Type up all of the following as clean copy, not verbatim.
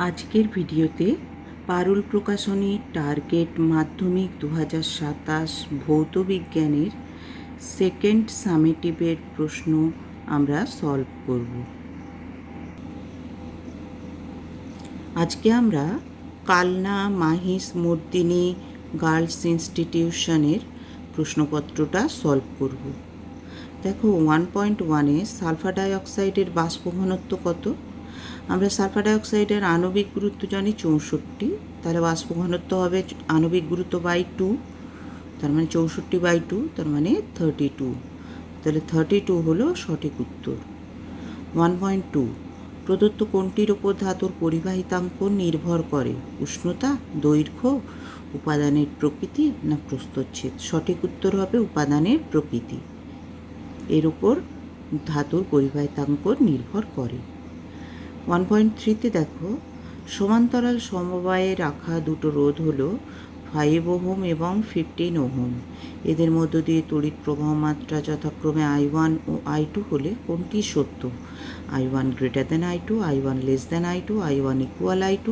আজকের ভিডিওতে পারুল প্রকাশনী টার্গেট মাধ্যমিক 2027 ভৌত বিজ্ঞানের সেকেন্ড সামেটিভের প্রশ্ন আমরা সলভ করব। আজকে আমরা কালনা মাহিস মর্দিনী গার্লস ইনস্টিটিউশনের প্রশ্নপত্রটা সলভ করব। দেখো 1.1-এ সালফার ডাইঅক্সাইডের বাষ্প ঘনত্ব কত? আমরা সালফার ডাইঅক্সাইডের আণবিক গুরুত্ব জানি 64, তাহলে বাষ্প ঘনত্ব হবে আণবিক গুরুত্ব বাই 2, তার মানে 64/2, তার মানে 32। তাহলে 32 হলো সঠিক উত্তর। 1.2 প্রদত্ত কোনটির ওপর ধাতুর পরিবাহিতাঙ্ক নির্ভর করে? উষ্ণতা, দৈর্ঘ্য, উপাদানের প্রকৃতি না প্রস্থচ্ছেদ? সঠিক উত্তর হবে উপাদানের প্রকৃতি। এর উপর ধাতুর পরিবাহিতাঙ্ক নির্ভর করে। 1.3-তে দেখো সমান্তরাল সমবায়ে রাখা দুটো রোধ হলো 5 ওহম এবং 15 ওহম। এদের মধ্য দিয়ে তড়িৎ প্রবাহ মাত্রা যথাক্রমে I1 ও I2 হলে কোনটি সত্য? I1 greater than I2, I1 less than I2, I1 equal I2,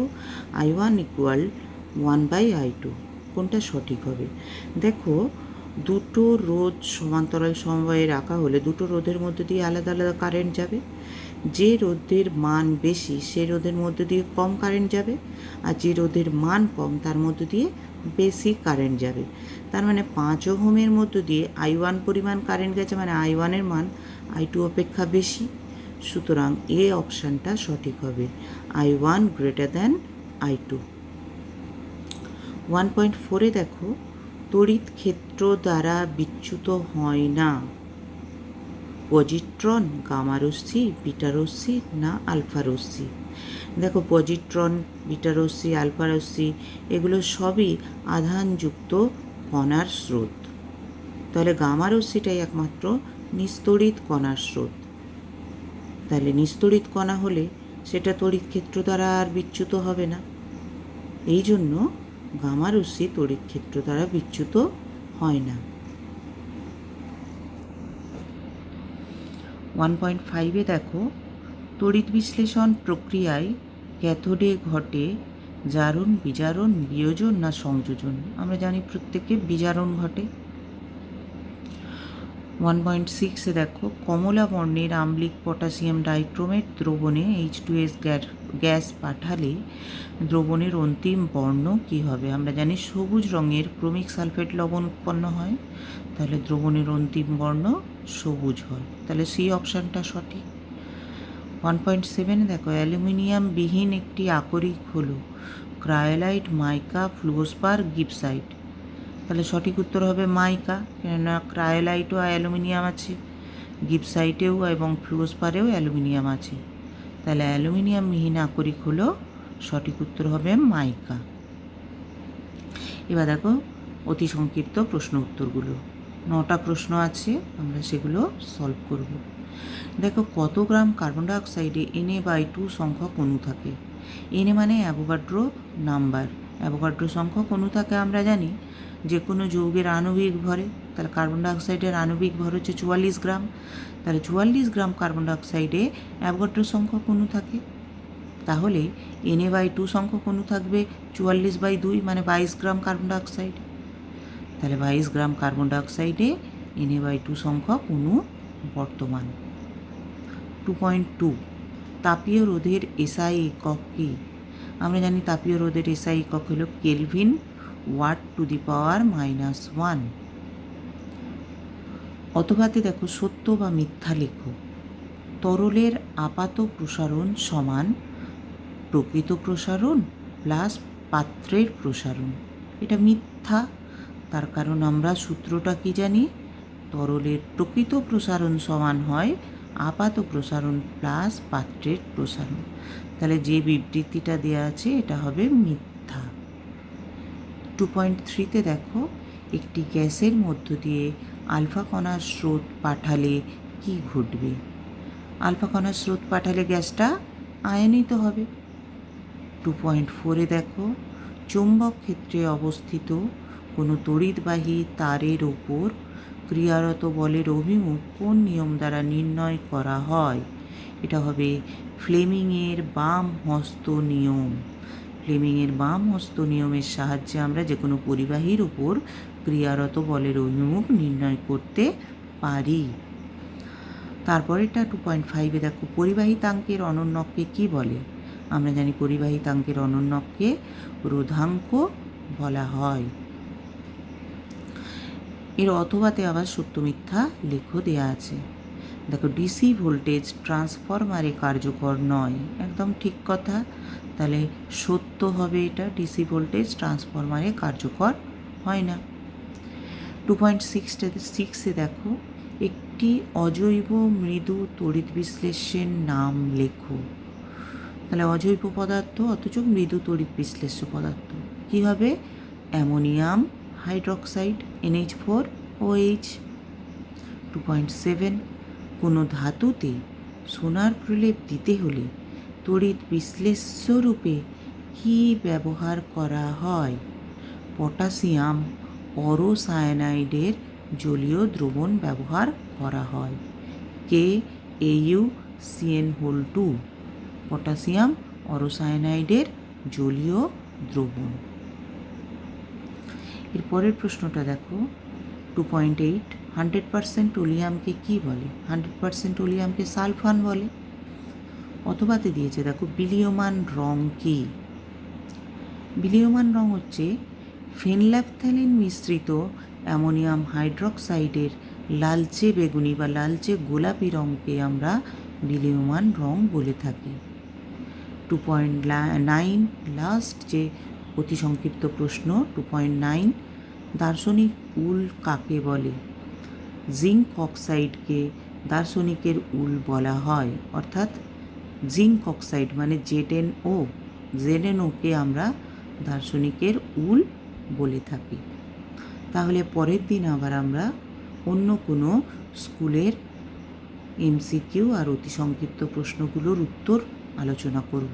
I1 equal 1/I2। কোনটা সঠিক হবে? দেখো দুটো রোধ সমান্তরাল সমবায়ে রাখা হলে দুটো রোধের মধ্যে দিয়ে আলাদা আলাদা কারেন্ট যাবে। যে রোধের মান বেশি সে রোধের মধ্যে দিয়ে কম কারেন্ট যাবে, আর যে রোধের মান কম তার মধ্য দিয়ে বেশি কারেন্ট যাবে। তার মানে 5 ওহমের মধ্য দিয়ে I1 পরিমাণ কারেন্ট গেছে, মানে I1-এর মান I2 অপেক্ষা বেশি। সুতরাং এ অপশানটা সঠিক হবে, I1 গ্রেটার দ্যান I2। 1.4-এ দেখো তড়িৎ ক্ষেত্র দ্বারা বিচ্যুত হয় না পজিট্রন, গামা রশ্মি, বিটা রশ্মি না আলফা রশ্মি? দেখো পজিট্রন, বিটা রশ্মি, আলফা রশ্মি এগুলো সবই আধানযুক্ত কণার স্রোত। তাহলে গামা রশ্মিটাই একমাত্র নিস্তড়িত কণার স্রোত। তাহলে নিস্তড়িত কণা হলে সেটা তড়িৎ ক্ষেত্র দ্বারা আর বিচ্যুত হবে না। এই জন্য গামা রশ্মি তড়িৎ ক্ষেত্র দ্বারা বিচ্যুত হয় না। 1.5-এ দেখো তড়িৎ বিশ্লেষণ প্রক্রিয়ায় ক্যাথোডে ঘটে জারণ, বিজারণ, বিয়োজন না সংযোজন? আমরা জানি প্রত্যেকে বিজারণ ঘটে। 1.6-এ দেখো কমলা বর্ণের আম্লিক পটাশিয়াম ডাইক্রোমেট দ্রবণে H2S গ্যাস পাঠালে দ্রবণের অন্তিম বর্ণ কী হবে? আমরা জানি সবুজ রঙের ক্রোমিক সালফেট লবণ উৎপন্ন হয়, তাহলে দ্রবণের অন্তিম বর্ণ সবুজ হয়। তাহলে সেই অপশানটা সঠিক। 1.7-এ দেখো অ্যালুমিনিয়াম বিহীন একটি আকরিক হলো ক্রায়োলাইট, মাইকা, ফ্লুওস্পার, গিপসাইট? তাহলে সঠিক উত্তর হবে মাইকা, কেননা ক্রায়োলাইটও অ্যালুমিনিয়াম আছে, গিপসাইটেও এবং ফ্লুওস্পারেও অ্যালুমিনিয়াম আছে। তাহলে অ্যালুমিনিয়াম বিহীন আকরিক হলো সঠিক উত্তর হবে মাইকা। এবার দেখো অতি সংক্ষিপ্ত প্রশ্ন উত্তরগুলো। 9টা প্রশ্ন আছে, আমরা সেগুলো সলভ করব। দেখো কত গ্রাম কার্বন ডাইঅক্সাইডে Na/2 সংখ্যক অণু থাকে? Na মানে অ্যাভোগাড্রো নাম্বার। অ্যাভোগাড্রো সংখ্যক অণু থাকে আমরা জানি যে কোনো যৌগের আণবিক ভরে। তাহলে কার্বন ডাইঅক্সাইডের আণবিক ভর হচ্ছে 44 গ্রাম। তাহলে 44 গ্রাম কার্বন ডাইঅক্সাইডে অ্যাভোগাড্রো সংখ্যক অণু থাকে। তাহলে Na/2 সংখ্যক অণু থাকবে 44/2, মানে 22 গ্রাম কার্বন ডাইঅক্সাইড। তাহলে 22 গ্রাম কার্বন ডাইঅক্সাইডে Na/2 সংখ্যক অণু বর্তমান। 2.2 তাপীয় রোধের এসআই একক কী? আমরা জানি তাপীয় রোধের এসআই একক হলো কেলভিন, ওয়াট টু দি পাওয়ার -1। অথবাতে দেখো সত্য বা মিথ্যা লেখো। তরলের আপাত প্রসারণ সমান প্রকৃত প্রসারণ প্লাস পাত্রের প্রসারণ। এটা মিথ্যা, তার কারণ আমরা সূত্রটা কি জানি? তরলের প্রকৃত প্রসারণ সমান হয় আপাত প্রসারণ প্লাস পাত্রের প্রসারণ। তাহলে যে বিবৃতিটা দেওয়া আছে এটা হবে মিথ্যা। 2.3-তে দেখো একটি গ্যাসের মধ্য দিয়ে আলফা কণার স্রোত পাঠালে কি ঘটবে? আলফা কণার স্রোত পাঠালে গ্যাসটা আয়নিত হবে। 2.4-এ দেখো চৌম্বক ক্ষেত্রে অবস্থিত কোনো তড়িৎবাহী তারের ওপর ক্রিয়ারত বলের অভিমুখ কোন নিয়ম দ্বারা নির্ণয় করা হয়? এটা হবে ফ্লেমিংয়ের বাম হস্ত নিয়ম। ফ্লেমিংয়ের বাম হস্ত নিয়মের সাহায্যে আমরা যে কোনো পরিবাহীর উপর ক্রিয়ারত বলের অভিমুখ নির্ণয় করতে পারি। তারপরেরটা 2.5-এ দেখো, পরিবাহিতাঙ্কের অনন্যককে কি বলে? আমরা জানি পরিবাহিতাঙ্কের অনন্যককে রোধাঙ্ক বলা হয়। এর অথবাতে আবার সত্য মিথ্যা লেখো দেয়া আছে। দেখো, ডিসি ভোল্টেজ ট্রান্সফরমারে কার্যকর নয়, একদম ঠিক কথা। তাহলে সত্য হবে এটা, ডিসি ভোল্টেজ ট্রান্সফরমারে কার্যকর হয় না। 2.6-এ দেখো, একটি অজৈব মৃদু তড়িৎ বিশ্লেষ্যের নাম লেখো। তাহলে অজৈব পদার্থ অথচ মৃদু তড়িৎ বিশ্লেষ্য পদার্থ কী হবে? Ammonium hydroxide, NH4OH। 2.7, কোনো ধাতুতে সোনার প্রলেপ দিতে হলে তড়িৎ বিশ্লেষ্য রূপে কী ব্যবহার করা হয়? পটাশিয়াম অরোসায়ানাইডের জলীয় দ্রবণ ব্যবহার করা হয়, KAuCN2, পটাশিয়াম অরোসায়ানাইডের জলীয় দ্রবণ। এর পরের প্রশ্নটা দেখো, 2.8, 100% ওলিয়ামকে কী বলে? 100% ওলিয়ামকে সালফান বলে। অথবাতে দিয়েছে দেখো, বিলীয়মান রং কী? বিলীয়মান রং হচ্ছে ফেনল্যাপথ্যালিন মিশ্রিত অ্যামোনিয়াম হাইড্রক্সাইডের লালচে বেগুনি বা লালচে গোলাপি রঙকে আমরা বিলীয়মান রং বলে থাকি। 2.9, লাস্ট যে অতি সংক্ষিপ্ত প্রশ্ন, 2.9, দার্শনিক উল কাকে বলে? জিঙ্ক অক্সাইডকে দার্শনিকের উল বলা হয়, অর্থাৎ জিঙ্ক অক্সাইড মানে ZnOকে আমরা দার্শনিকের উল বলে থাকি। তাহলে পরের দিন আবার আমরা অন্য কোনো স্কুলের MCQ আর অতি সংক্ষিপ্ত প্রশ্নগুলোর উত্তর আলোচনা করব।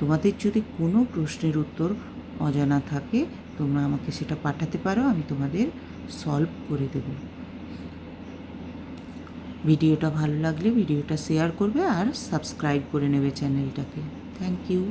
তোমাদের যদি কোনো প্রশ্নের উত্তর অজানা থাকে তোমরা আমাকে সেটা পাঠাতে পারো, আমি তোমাদের সলভ করে দেব। ভিডিওটা ভালো লাগলে ভিডিওটা শেয়ার করবে আর সাবস্ক্রাইব করে নেবে চ্যানেলটাকে। Thank you.